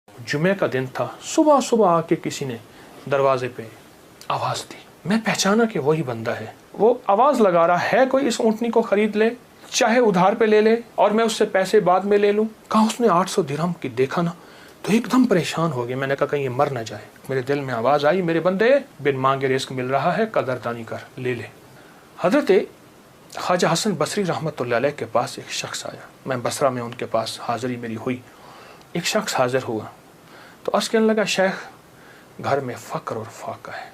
जुमे का दिन था, सुबह सुबह आके किसी ने दरवाजे पे आवाज़ दी। मैं पहचाना कि वही बंदा है। वो आवाज़ लगा रहा है कोई इस ऊँटनी को खरीद ले, चाहे उधार पे ले ले और मैं उससे पैसे बाद में ले लूँ। कहा उसने 800 दिरहम की। देखा ना तो एकदम परेशान हो गया। मैंने कहा कहीं ये मर ना जाए। मेरे दिल में आवाज़ आई, मेरे बंदे, बिन मांगे रिस्क मिल रहा है, कदरदानी कर, ले ले। हज़रत ख्वाजा हसन बसरी रहमतुल्लाह अलैह के पास एक शख्स आया। मैं बसरा में उनके पास हाज़िरी मेरी हुई। एक शख्स हाजिर हुआ तो अर्ज़ कहने लगा, शेख घर में फ़क्र और फाका है।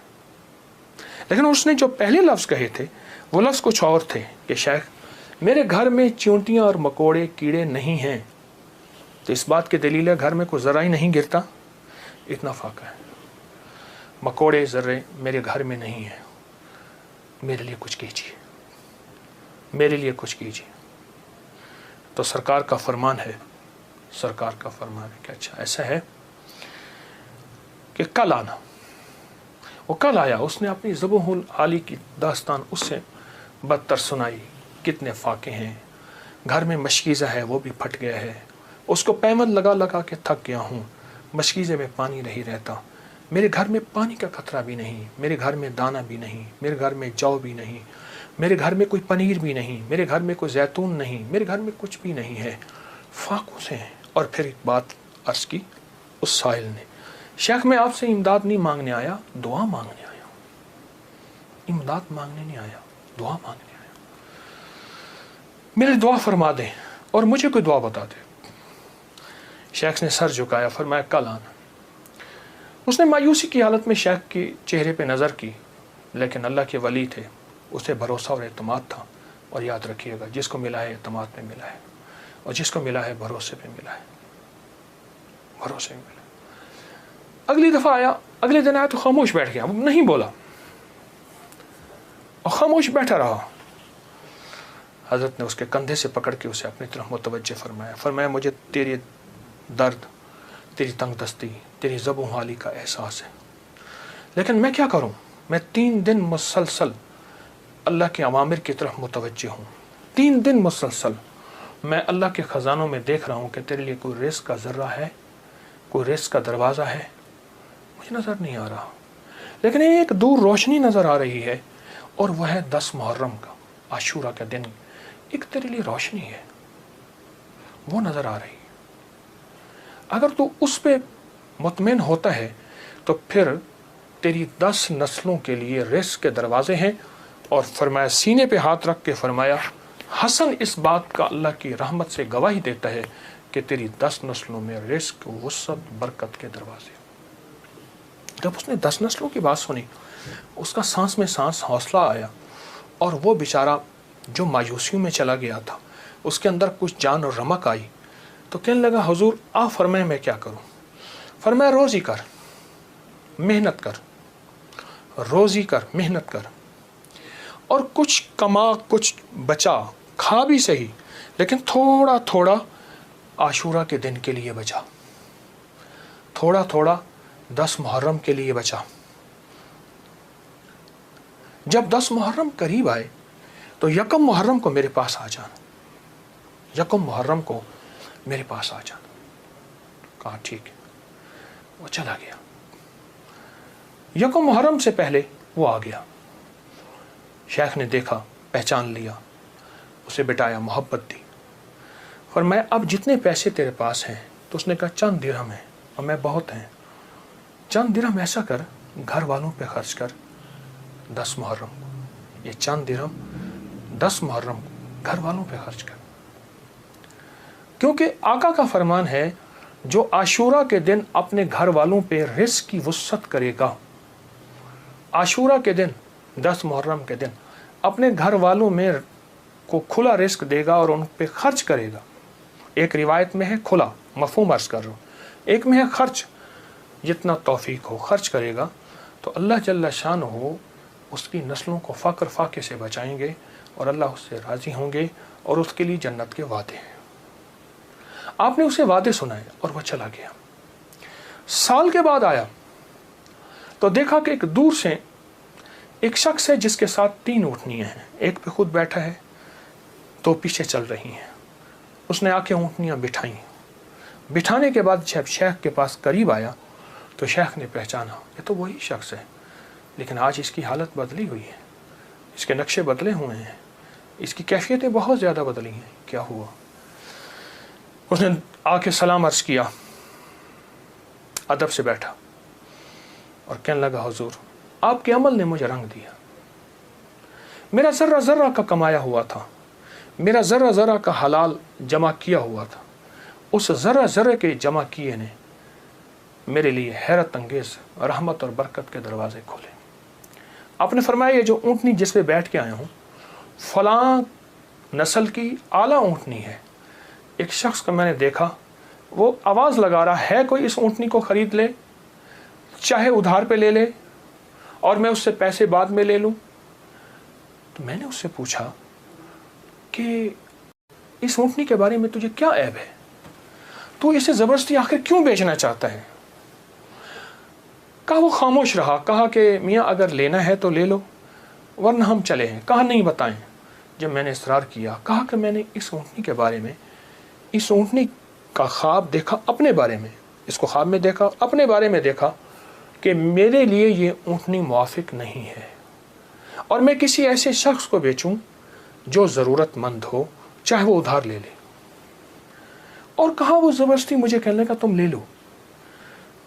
लेकिन उसने जो पहले लफ्ज़ कहे थे वो लफ्ज़ कुछ और थे कि शेख मेरे घर में चींटियाँ और मकोड़े कीड़े नहीं हैं, तो इस बात की दलील है घर में कोई ज़रा ही नहीं गिरता, इतना फाका है। मकोड़े ज़र्रे मेरे घर में नहीं हैं, मेरे लिए कुछ कीजिए, मेरे लिए कुछ कीजिए। तो सरकार का फरमान है, सरकार का फरमान है कि अच्छा ऐसा है कि कल आना। वो कल आया। उसने अपनी ज़ुबहुल आली की दास्तान उससे बदतर सुनाई। कितने फाके हैं, घर में मशकीज़ा है वो भी फट गया है, उसको पैमन लगा लगा के थक गया हूँ, मशकीज़े में पानी नहीं रहता, मेरे घर में पानी का खतरा भी नहीं, मेरे घर में दाना भी नहीं, मेरे घर में जौ भी नहीं, मेरे घर में कोई पनीर भी नहीं, मेरे घर में कोई जैतून नहीं, मेरे घर में कुछ भी नहीं है, फाकों से हैं। और फिर एक बात अर्ज़ की उस साहिल ने, शेख मैं आपसे इमदाद नहीं मांगने आया, दुआ मांगने आया। इमदाद मांगने नहीं आया, दुआ मांगने आया। मेरे दुआ फरमा दें और मुझे कोई दुआ बता दे। शेख ने सर झुकाया, फरमाया कल आना। उसने मायूसी की हालत में शेख के चेहरे पे नज़र की, लेकिन अल्लाह के वली थे, उसे भरोसा और एतमाद था। और याद रखिएगा, जिसको मिला है एतमाद पे मिला है, और जिसको मिला है भरोसे पे मिला है, भरोसे में मिला। अगली दफ़ा आया, अगले दिन आया तो खामोश बैठ गया, नहीं बोला और खामोश बैठा रहा। हज़रत ने उसके कंधे से पकड़ के उसे अपनी तरफ मुतवज्जे फरमाया। फरमाया मुझे तेरे दर्द, तेरी तंगदस्ती, तेरी ज़ुबान हाली का एहसास है, लेकिन मैं क्या करूं, मैं 3 दिन मुसलसल अल्लाह के अवामिर की तरफ मुतवज्जे हूँ। 3 दिन मुसलसल मैं अल्लाह के ख़ज़ानों में देख रहा हूँ कि तेरे लिए कोई रिस्क का ज़र्रा है, कोई रिस्क का दरवाज़ा है, मुझे नज़र नहीं आ रहा। लेकिन एक दूर रोशनी नज़र आ रही है, और वह है 10 मुहर्रम का, आशूरा का दिन। एक तेरे लिए रोशनी है, वो नज़र आ रही है। अगर तू उस पर मुतमिन होता है तो फिर तेरी 10 नस्लों के लिए रिस्क के दरवाजे हैं। और फरमाया, सीने पे हाथ रख के फरमाया, हसन इस बात का अल्लाह की रहमत से गवाही देता है कि तेरी 10 नस्लों में रिस्क, वुसअत, बरकत के दरवाजे। जब उसने 10 नस्लों की बात सुनी, उसका सांस में सांस हौसला आया, और वो बेचारा जो मायूसियों में चला गया था उसके अंदर कुछ जान और रमक आई। तो कहने लगा, हुजूर आप फरमाए मैं क्या करूं। फरमाया रोज़ी कर, मेहनत कर, रोज़ी कर, मेहनत कर, और कुछ कमा, कुछ बचा, खा भी सही, लेकिन थोड़ा थोड़ा आशूरा के दिन के लिए बचा, थोड़ा थोड़ा 10 मुहर्रम के लिए बचा। जब 10 मुहर्रम करीब आए तो यकम मुहर्रम को मेरे पास आ जाना, यकम मुहर्रम को मेरे पास आ जाना। कहा ठीक है। वो चला गया। यकम मुहर्रम से पहले वो आ गया। शेख ने देखा, पहचान लिया, उसे बिठाया, मोहब्बत दी। फरमाया अब जितने पैसे तेरे पास हैं, तो उसने कहा चंद दिरहम है और मैं बहुत हैं। चंद दिरहम ऐसा कर, घर वालों पे खर्च कर 10 मुहर्रम को। ये चंद दिरहम 10 मुहर्रम को घर वालों पे खर्च कर, क्योंकि आका का फरमान है, जो आशूरा के दिन अपने घर वालों पे रिस्क की वुसअत करेगा, आशूरा के दिन 10 मुहर्रम के दिन अपने घर वालों में को खुला रिस्क देगा और उन पे खर्च करेगा। एक रिवायत में है खुला, मफहूम अर्ज़ कर रहा हूँ, एक में है खर्च, जितना तौफीक हो खर्च करेगा, तो अल्लाह जल्ला शान हो उसकी नस्लों को फ़क्र फाके से बचाएंगे और अल्लाह उससे राज़ी होंगे और उसके लिए जन्नत के वादे हैं। आपने उसे वादे सुनाए और वह चला गया। साल के बाद आया तो देखा कि एक दूर से एक शख्स है जिसके साथ 3 ऊँटनियाँ हैं, एक पे खुद बैठा है, 2 पीछे चल रही हैं। उसने आके ऊँटनियाँ बिठाई बिठाने के बाद जब शेख के पास करीब आया तो शेख ने पहचाना ये तो वही शख्स है, लेकिन आज इसकी हालत बदली हुई है, इसके नक्शे बदले हुए हैं, इसकी कैफियतें बहुत ज़्यादा बदली हैं। क्या हुआ? उसने आके सलाम अर्ज़ किया, अदब से बैठा और कहने लगा, हुजूर आपके अमल ने मुझे रंग दिया। मेरा ज़र्रा ज़र्रा का कमाया हुआ था, मेरा ज़र्रा ज़र्रा का हलाल जमा किया हुआ था, उस ज़र्रा ज़र्रे के जमा किए ने मेरे लिए हैरत अंगेज़ रहमत और बरकत के दरवाज़े खोले। आपने फरमाया ये जो ऊँटनी जिस पे बैठ के आया हूँ फ़लाँ नस्ल की आला ऊँटनी है। एक शख्स को मैंने देखा, वो आवाज़ लगा रहा है कोई इस ऊँटनी को ख़रीद ले, चाहे उधार पे ले ले और मैं उससे पैसे बाद में ले लूँ। तो मैंने उससे पूछा कि इस ऊँटनी के बारे में तुझे क्या ऐब है, तू इसे ज़बरदस्ती आखिर क्यों बेचना चाहता है? कहा वो खामोश रहा। कहा कि मियाँ अगर लेना है तो ले लो वरना हम चले हैं। कहा नहीं बताएं। जब मैंने इसरार किया, कहा कि मैंने इस ऊँटनी के बारे में, इस ऊँटनी का ख्वाब देखा अपने बारे में, इसको ख्वाब में देखा, अपने बारे में देखा कि मेरे लिए ये ऊँटनी मुआफिक नहीं है और मैं किसी ऐसे शख्स को बेचूं जो ज़रूरतमंद हो, चाहे वो उधार ले ले। और कहा वो ज़बरदस्ती मुझे कहने का तुम ले लो।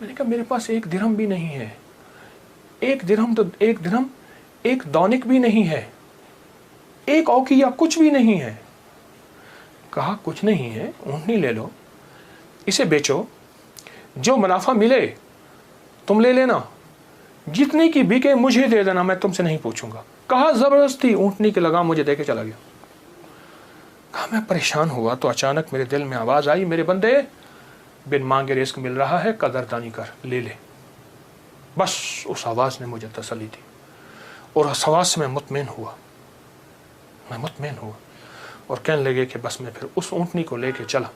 मैंने कहा मेरे पास एक दिरहम भी नहीं है, एक दिरहम एक दौनिक भी नहीं है, एक औकिया कुछ भी नहीं है। कहा कुछ नहीं है, ऊँटनी ले लो, इसे बेचो, जो मुनाफा मिले तुम ले लेना, जितनी की बिके मुझे दे देना, मैं तुमसे नहीं पूछूंगा। कहा ज़बरदस्ती ऊँटनी के लगाम मुझे दे के चला गया। कहा मैं परेशान हुआ तो अचानक मेरे दिल में आवाज़ आई, मेरे बंदे बिन मांगे रिस्क मिल रहा है, कदरदानी कर, ले ले। बस उस आवाज़ ने मुझे तसल्ली दी और उस आवाज़ से मैं मुतमईन हुआ और कहने लगे कि बस मैं फिर उस ऊँटनी को लेके चला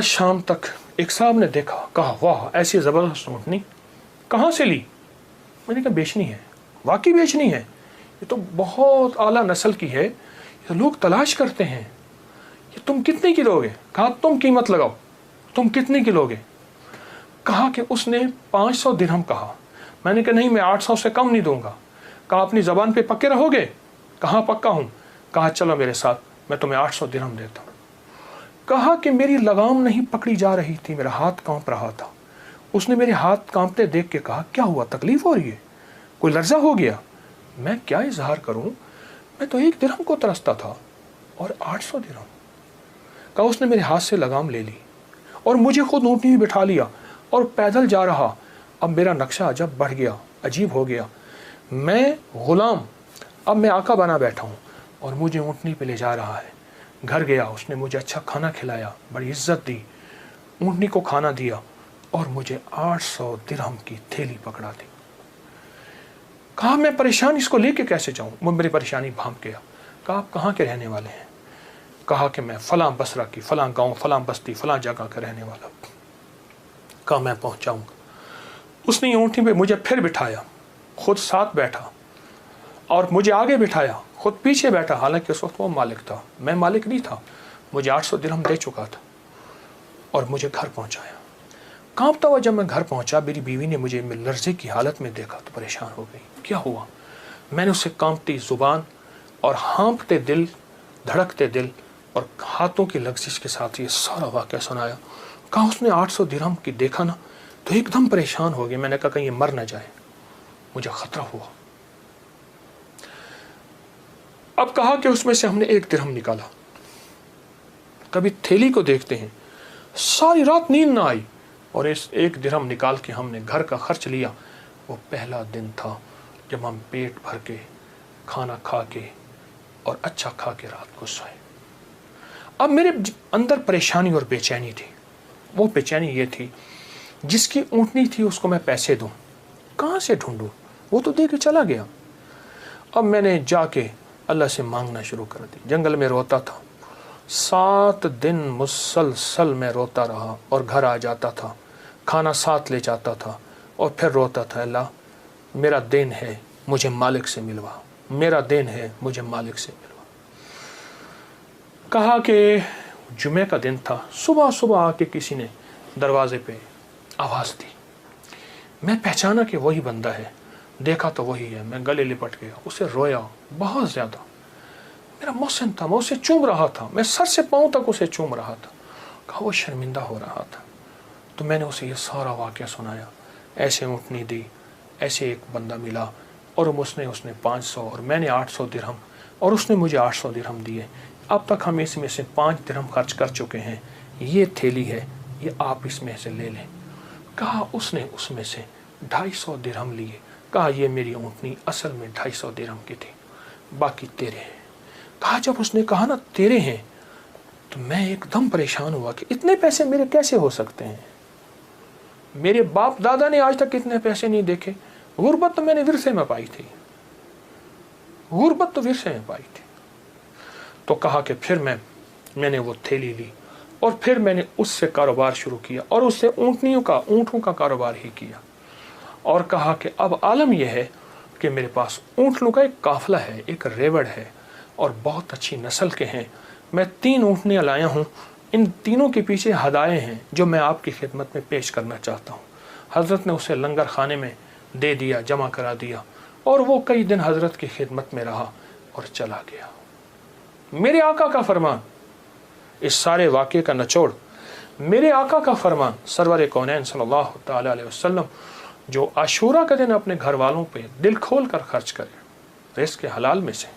शाम तक। एक साहब ने देखा, कहा वाह ऐसी ज़बरदस्त ऊँटनी कहाँ से ली? मैंने कहा बेचनी है, वाकई बेचनी है, ये तो बहुत आला नस्ल की है, ये लोग तलाश करते हैं, ये तुम कितने की लोगे? कहा तुम कीमत लगाओ, तुम कितने की लोगे? कहा कि उसने 500 दिरहम कहा। मैंने कहा नहीं, मैं 800 से कम नहीं दूंगा। कहा अपनी ज़बान पे पक्के रहोगे? कहाँ पक्का हूँ। कहा चलो मेरे साथ, मैं तुम्हें 800 दिरहम देता हूँ। कहा कि मेरी लगाम नहीं पकड़ी जा रही थी, मेरा हाथ कांप रहा था। उसने मेरे हाथ कांपते देख के कहा क्या हुआ, तकलीफ हो रही है, कोई लर्जा हो गया? मैं क्या इजहार करूं, मैं तो 1 दिरहम को तरसता था और 800 दिरहम। कहा उसने मेरे हाथ से लगाम ले ली और मुझे खुद ऊँटनी में बिठा लिया और पैदल जा रहा। अब मेरा नक्शा अजब बढ़ गया, अजीब हो गया। मैं गुलाम, अब मैं आका बना बैठा हूँ और मुझे ऊँटनी पे ले जा रहा है। घर गया, उसने मुझे अच्छा खाना खिलाया, बड़ी इज्जत दी, ऊँटनी को खाना दिया और मुझे 800 दिरहम की थैली पकड़ा दी। कहा मैं परेशान, इसको लेके कैसे जाऊं? वो मेरी परेशानी भांप गया। कहा आप कहाँ के रहने वाले हैं? कहा कि मैं फलां बसरा की, फलां गांव, फलां बस्ती, फलां जगह का रहने वाला। कहा मैं पहुंचाऊंगा। उसने ऊँटनी पे मुझे फिर बिठाया, खुद साथ बैठा और मुझे आगे बिठाया, खुद पीछे बैठा। हालांकि उस वक्त वो मालिक था, मैं मालिक नहीं था। मुझे 800 दिरहम दे चुका था और मुझे घर पहुंचाया। कांपता हुआ जब मैं घर पहुंचा, मेरी बीवी ने मुझे लर्जे की हालत में देखा तो परेशान हो गई। क्या हुआ? मैंने उससे कांपती ज़ुबान और हाँफते दिल, धड़कते दिल और हाथों की लग्जिश के साथ ये सारा वाक़या सुनाया। कहा उसने 800 दिरहम की देखा ना तो एकदम परेशान हो गया। मैंने कहा कहीं ये मर ना जाए, मुझे ख़तरा हुआ। अब कहा कि उसमें से हमने 1 दिरहम निकाला। कभी थैली को देखते हैं, सारी रात नींद ना आई और इस 1 दिरहम निकाल के हमने घर का खर्च लिया। वो पहला दिन था जब हम पेट भर के खाना खा के और अच्छा खा के रात को सोए। अब मेरे अंदर परेशानी और बेचैनी थी। वो बेचैनी ये थी, जिसकी ऊँटनी थी उसको मैं पैसे दूं, कहाँ से ढूंढूं? वो तो दे के चला गया। अब मैंने जाके अल्लाह से मांगना शुरू कर दी। जंगल में रोता था, 7 दिन मुसलसल मैं रोता रहा और घर आ जाता था, खाना साथ ले जाता था और फिर रोता था, अल्लाह मेरा देन है, मुझे मालिक से मिलवा, मेरा देन है, मुझे मालिक से मिलवा। कहा कि जुमे का दिन था, सुबह सुबह आके किसी ने दरवाजे पे आवाज़ दी। मैं पहचाना कि वही बंदा है, देखा तो वही है। मैं गले लिपट गया, उसे रोया बहुत ज़्यादा। मेरा मोहसिन था, मैं उसे चूम रहा था, मैं सर से पाँव तक उसे चूम रहा था। कहा वो शर्मिंदा हो रहा था। तो मैंने उसे ये सारा वाक़या सुनाया, ऐसे ऊँटनी दी, ऐसे एक बंदा मिला और उसने 500 और मैंने 800 दिरहम और उसने मुझे 800 दिरहम दिए। अब तक हम इसमें से 5 दिरहम खर्च कर चुके हैं। ये थैली है, ये आप इसमें से ले लें। कहा उसने उसमें से 250 दिरहम लिए। कहा ये मेरी ऊँटनी असल में 250 दिरहम की थी, बाकी तेरे हैं। कहा जब उसने कहा ना तेरे हैं, तो मैं एकदम परेशान हुआ कि इतने पैसे मेरे कैसे हो सकते हैं। मेरे बाप दादा ने आज तक इतने पैसे नहीं देखे। गुर्बत तो मैंने विरसे में पाई थी, गुर्बत तो विरसे में पाई थी। तो कहा कि फिर मैंने वो थैली ली और फिर मैंने उससे कारोबार शुरू किया और उससे ऊँटों का कारोबार ही किया। और कहा कि अब आलम यह है कि मेरे पास ऊँटों का एक काफिला है, एक रेवड़ है और बहुत अच्छी नस्ल के हैं। मैं 3 ऊँटनियाँ लाया हूँ, इन तीनों के पीछे हदायें हैं जो मैं आपकी खिदमत में पेश करना चाहता हूँ। हज़रत ने उसे लंगर खाने में दे दिया, जमा करा दिया और वो कई दिन हज़रत की खिदमत में रहा और चला गया। मेरे आका का फरमान, इस सारे वाक़े का निचोड़ मेरे आका का फरमान सरवर कौनैन सल्लल्लाहु तआला अलैहि वसल्लम, जो आशूरा का दिन अपने घर वालों पे दिल खोल कर खर्च करे, रिज़्क़ के हलाल में से,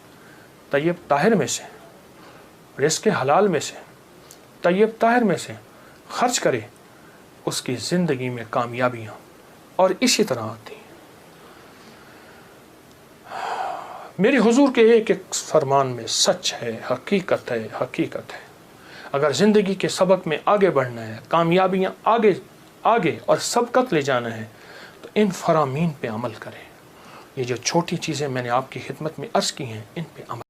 तय्यब ताहिर में से, रिज़्क़ के हलाल में से, तय्यब ताहिर में से खर्च करे, उसकी ज़िंदगी में कामयाबियाँ और इसी तरह आती हैं। मेरे हुजूर के एक एक फरमान में सच है, हकीकत है, हकीकत है। अगर ज़िंदगी के सबक में आगे बढ़ना है, कामयाबियाँ आगे और सबकत ले जाना है, तो इन फरामीन पे अमल करें। ये जो छोटी चीज़ें मैंने आपकी खिदमत में अर्ज़ की हैं, इन पे अमल